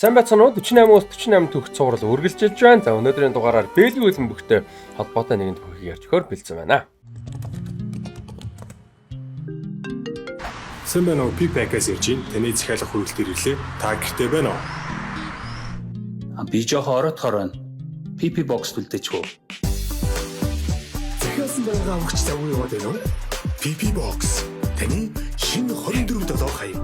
Сайн байцгаана уу? 48-аас 48 төгс цуврал үргэлжилж байна. За өнөөдрийн дугаараар Бэлгийн хөлбөмбөгтэй холбоотой нэгэн тохиог ярьж өгөхөөр бэлдсэн байна. Сайн байна уу? Пипакаас ирж байна. Таны захиалга хүрээлтээр ирлээ. Та гэртээ байна уу? Би жоохон ороодохоор байна. PP box төлдөйчгүй. Захиалсан байгаа өгч завгүй яваад байна уу? PP box. Таны шинэ 24/7 хаяг.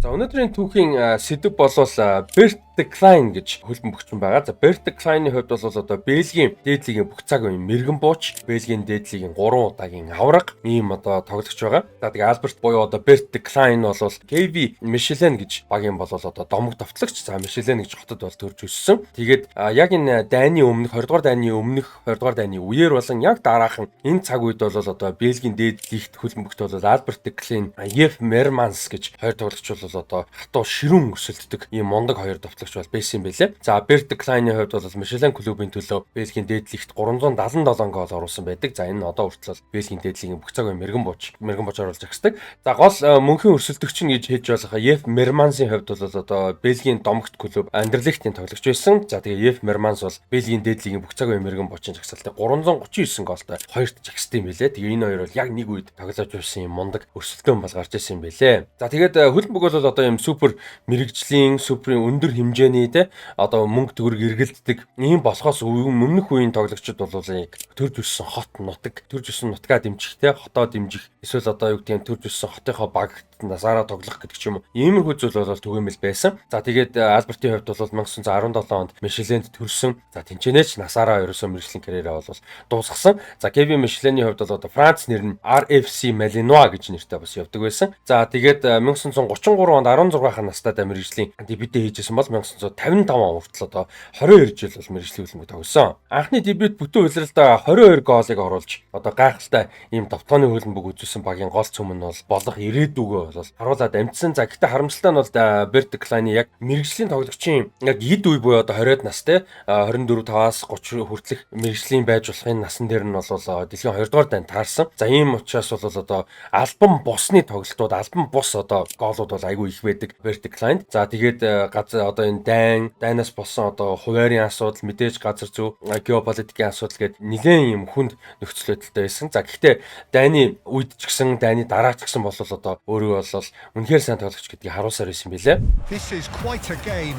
За өнөөдрийн түүхийн сэдв болвол Bert Klein гэж хөлбөмбөгч байгаа. За Bert Klein-ийн хувьд бол одоо Бельгийн дээд лигийн бүх цаг үеийн мэрэгэн бууч, Бельгийн дээд лигийн 3 удаагийн авраг ийм одоо тоглогч байгаа. За тэгээ Albert буюу одоо Bert Klein бол KV Michelin гэж багийн бол одоо домог товтлогч. За Michelin гэж хотод бол төрж өссөн. Тэгээд яг энэ дайны өмнөх 20 дугаар дайны өмнөх 20 дугаар дайны үеэр болон яг дараахан энэ цаг үед бол одоо Бельгийн дээд лигт хөлбөмбөгт бол Albert Klein, Yves Mermans гэж хоёр тоглогч бол одоо хатуу ширүүн өсөлтдөг ийм мундаг хоёр товтлогч бол байсан юм байлээ. За Bert Klein-ийн хувьд бол Michelin клубын төлөө Бельгийн дээд лигт 377 гол оруулсан байдаг. За энэ нь одоо хүртэл Бельгийн дээд лигийн бүх цаг үеийн мэрэгэн бууч оруулж ахсдаг. За гол мөнхийн өрсөлдөгч нь гэж хэлж болох Yves Mermans-ийн хувьд бол одоо Бельгийн домогт клуб Anderlecht-ийн тоглогч байсан. За тэгээ Yves Mermans бол Бельгийн дээд лигийн бүх цаг үеийн мэрэгэн буучийн жагсаалтыг 339 голтой хоёрт жагсдаг юм байлээ. Тэгээ энэ хоёр бол яг нэг үед тоглож байсан юм мундаг өрсөлдөөн бол гарч ирсэн юм байлээ. За тэгээд хөлбөмбөг бол одоо юм супер мэрэгжлийн суперийн өндөр хэмжээний те одоо мөнгө төгрөг эргэлддэг ийм болохоос өмнөх үеийн тоглогчид бол төрж өссөн хот нутаг төрж өссөн нутгаа дэмжих те хотоо дэмжих эсвэл одоо юу гэдэг нь төрж өссөн хотынхоо багт насаараа тоглох гэдэг ч юм уу иймэрхүү зүйл бол түгээмэл байсан. За тэгээд Альбертийн хувьд бол 1917 онд Мишеленд төрсөн. За тэнцэнэч насаараа ерөөсөө мэрэгжлийн карьераа бол дуусгасан. За Кевин Мишеленийн хувьд бол одоо Франц нэр нь RFC Malinois гэж нэртэй бас явдаг байсан. За тэгээд 1933 онд 16 настай мэрэгжлийн дебютээ хийжсэн бол 1955 он хүртэл одоо 22 жил бол мэрэгжлийн хөлбөмбөг тогсон. Анхны дебют бүтэн улиралдаа 22 гоолыг оруулж одоо гайхалтай ийм товтлооны хөлбөмбөг үзүүлсэн багийн гол цөм нь бол болох ирээдүгөө бол харуулад амжсан. За гэхдээ харамсалтай нь бол Bert Klein-ийн яг мэрэгжлийн тоглогчийн яг эд үе буюу одоо 20-д настай 24-5-аас 30 хүртэлх мэрэгжлийн байж болохын насан дээр нь бол дэлхийн 2 дугаар дайнд таарсан. За ийм учраас бол одоо альбом бусны тоглолтууд альбом бус одоо гоолууд бол айгүй их байдаг Bert Klein. За тэгээд газар одоо энэ дайнаас болсон одоо хуваарийн асуудал мэдээж газар зүй геополитикийн асуудал гээд нэлээд юм хүнд нөхцөл байдалтай байсан. За гэхдээ дайны үед ч гэсэн дайны дараа ч гэсэн бол одоо өөрөө бол үнэхээр сайн тоглогч гэдгийг харуулсаар байсан билээ. This is quite a game.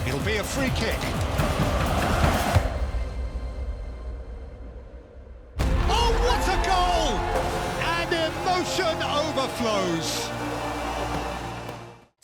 It'll be a free kick. Oh, what a goal! And emotion overflows.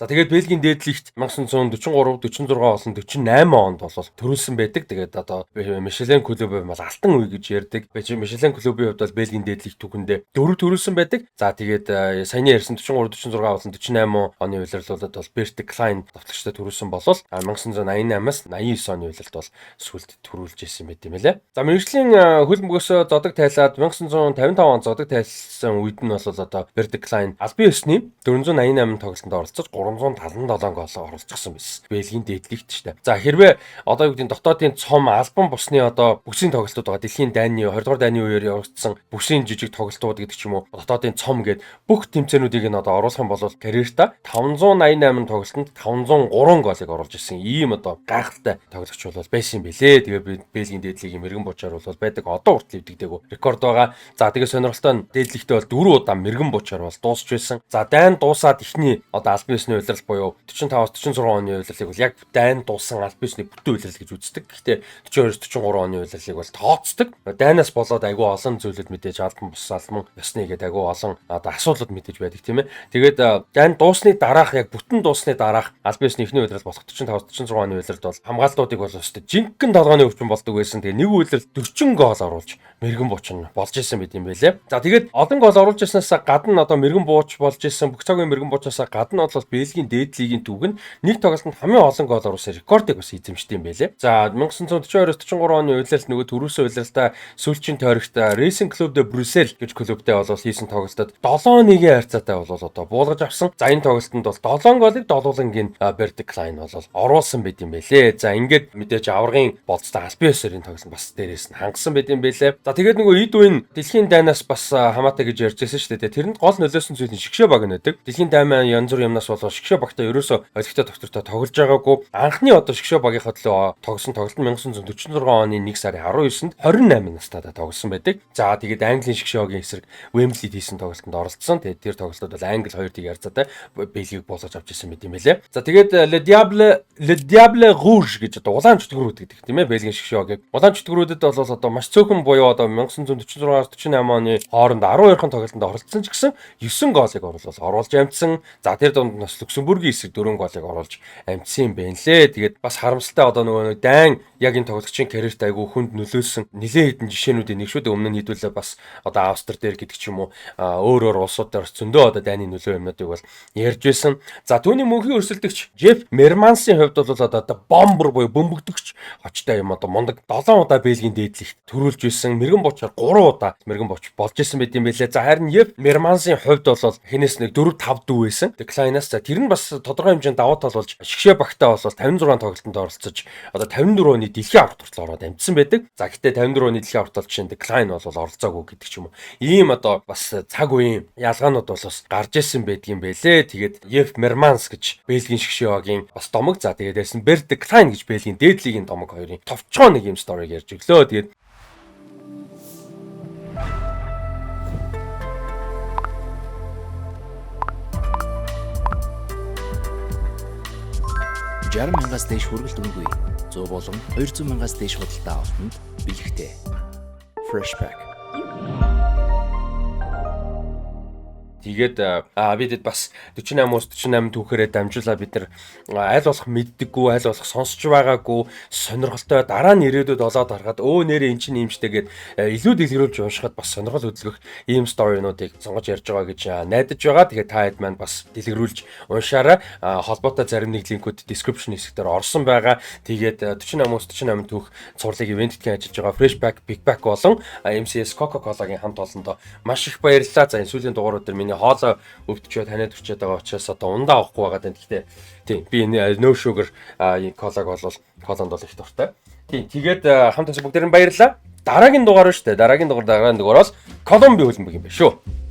За тэгээд Бельгийн дээд лигт 1943, 46 болон 48 онд бол төрүүлсэн байдаг. Тэгээд одоо Michelin клубын бол алтан үе гэж ярьдаг. Michelin клубын хувьд бол Бельгийн дээд лиг түүхэндээ 4 төрүүлсэн байдаг. За тэгээд саяны ярьсан 43, 46 болон 48 оны улирлуулад бол Bert Klein товтлогчтой төрүүлсэн болол 1988-аас 89 оны улиралд бол сүүлд төрүүлж ирсэн байт юм лээ. За мэрэгжлийн хөлбөмбөгөөсөө зодог тайлаад 1955 он зодог тайлсан үед нь бол одоо Bert Klein албан ёсны 488 тоглолтод оролцож 377 гол оруулчихсан байсан. Бельгийн дээд лигт шүү дээ. За хэрвээ одоо юу гэдэг нь дотоодын цом альбом бусны одоо бүсийн тоглолтууд байгаа. Дэлхийн дайны 20 дугаар дайны үеэр явагдсан бүсийн жижиг тоглолтууд гэдэг ч юм уу дотоодын цом гээд бүх тэмцээнүүдийг нь одоо оруулах юм бол карьертаа 588 тоглолтод 503 голыг оруулж ирсэн. Ийм одоо гайхалтай тоглогч бол байсан юм билээ. Тэгээ Бельгийн дээд лигийн мэрэгэн буучаар бол байдаг. Одоо хүртэл эвдэгдээгүй рекорд байгаа. За тэгээ сонирхолтой нь дээд лигтээ бол 4 удаа мэрэгэн буучаар бол дуусч байсан. За дайн дуусаад ихний одоо албан ёсны улирал буюу 45-аас 46 оны улирлыг бол яг дайн дуусан албан ёсны бүтэн улирал гэж үздэг. Гэхдээ 42-43 оны улирлыг бол тооцдог. Дайнаас болоод айгүй олон зүйлүүд мэдээж альбан бус албан ёсны гэдэг айгүй олон одоо асуудлууд мэдээж байдаг тийм ээ. Тэгээд дайн дуусны дараах яг бүтэн дуусны дараах албан ёсны эхний улирал болох 45-46 оны улиралд бол хамгаалтуудыг бол өстой жинхэнэ толгойн өвчин болдог байсан. Тэгээ нэг улирал 40 гол оруулж мэрэгэн бууч нь болж исэн байт юм байлээ. За тэгээд олон гол оруулж ирснаас гадна одоо мэрэгэн бууч болж исэн бүх цагийн мэрэгэн буучаасаа гадна бол Бельгийн дээд лигийн түүх нь нэг тоглолтод хамгийн олон гол оруулсан рекордыг бас эзэмшдэг юм байлээ. За 1942-43 оны улиралд нөгөө төрөөсөө улиралтаа сүүлчийн тойрогт Racing Club de Bruxelles гэж клубтэй болол хийсэн тоглолтод 7-1-ийн харьцаатай болол одоо буулгаж авсан. За энэ тоглолтод бол 7 голыг долуулангийн Bernd Klein болол оруулсан байт юм байлээ. За ингээд мэдээж аврагын болцтой Аспиосерийн тоглолт бас дээрээс нь хангасан байт юм байлээ. За тэгээд нөгөө эд үеийн дэлхийн дайнаас бас хамаатай гэж ярьж байсан шүү дээ. Тэрэнд гол нөлөөсөн зүйл нь шгшөө баг нэдэг. Дэлхийн даймаа янз бүр юмнаас болоо шгшөө багтаа ерөөсөө олигтой доктортой тоглож байгаагүй. Анхны одоо шгшөө багийнхаа төлөө тоглосон тоглолт 1946 оны 1 сарын 19-нд 28 настайдаа тоглосон байдаг. За тэгээд Английн шгшөөгийн эсрэг Wembley-д хийсэн тоглолтод оролцсон. Тэгээд тэр тоглолтод бол Англи 2-1 ярцаатай Бельгийг буулгаж авч ирсэн мэт юм байлээ. За тэгээд Le Diable Rouge гэж одоо улаан чөтгөрүүд гэдэг тийм ээ Бельгийн шгшөөгийн. Улаан чөтгөрүүдэд бол одоо маш цөөхөн буюу одоо 1946-48 оны хооронд 12хан тоглолтод оролцсон ч гэсэн 9 голыг оруулж амжсан. За тэр донд бас Люксембургийн эсрэг 4 голыг оруулж амжсан юм байна лээ. Тэгээд бас харамсалтай одоо нөгөө дайн яг энэ тоглогчийн карьерт айгүй хүнд нөлөөсөн нэлээд хэдэн жишээнүүдийн нэг шүү дээ. Өмнө нь хэдүүлээ бас одоо Австри дээр гэдэг ч юм уу өөр улсуудаар зөндөө одоо дайны нөлөө юмнуудыг бол ярьж байсан. За түүний мөнхийн өрсөлдөгч Jeff Mermans-ийн хувьд бол одоо бомбер буюу бөмбөгдөгч очтой юм одоо мундаг 7 удаа Бельгийн дээдлэгт төрүүлж байсан. Мэргэн бочоор 3 удаа мэргэн боч болж исэн байт юм байлээ. За харин Jeff Mermans-ийн хувьд бол хинээс нэг 4-5 дүү байсан. Klein-аас за тэр нь бас тодорхой хэмжээнд давуу тал болж шгшээ багтаа бол 56 тоглолтод оролцож одоо 54 оны дэлхийн аврагт хүртэл ороод амжсан байдаг. За гэхдээ 54 оны дэлхийн аврагт жишээнд Klein бол оролцоогүй гэдэг ч юм уу. Ийм одоо бас цаг үеийн ялгаанууд бол бас гарч ирсэн байдгийн байлээ. Тэгээд Jeff Mermans гэж Бельгийн шгшөөгийн бас домог. За тэгээд дээрс нь Bernd Klein гэж Бельгийн дээд лигийн домог хоёрын товчхон нэг юм сториг ярьж өглөө. Тэгээд $60,000-аас дээш хүргэлт үнэгүй 100 болон 200,000-аас дээш худалдаа авалтанд бэлэгтэй. Freshback. Тэгээд бидэд бас 48 түүхээрээ дамжуулаад бид нар аль болох мэддэггүй, аль болох сонсч байгаагүй сонирхолтой дараа нь ирээдүйд олоод харахад нэрээ эн чинь юмштэй гэд илүү дэлгэрүүлж уншихад бас сонирхол үзлэх ийм сторинуудыг сонгож ярьж байгаа гэж найдаж байгаа. Тэгээд та хэд маань бас дэлгэрүүлж уншаарай. Холбоотой зарим нэг линкүүд description хэсгээр орсон байгаа. Тэгээд 48 түүх цувралыг ивентийн ажиллаж байгаа Freshback, Bigback болон MCS Coca-Cola-гийн хамт олондоо маш их баярлалаа. За энэ сүүлийн дугаарууд дээр хоолой өвдөж танад өчөөд байгаа учраас одоо ундаа авахгүй байгаа даа. Гэхдээ тийм би no sugar колаг бол колонд бол их дуртай. Тийм тэгээд хамт бүгдээр нь баярлалаа. Дараагийн дугаар шүү дээ. Дараагийн дугаараас Колумби хөлбөмбөг юм байна шүү.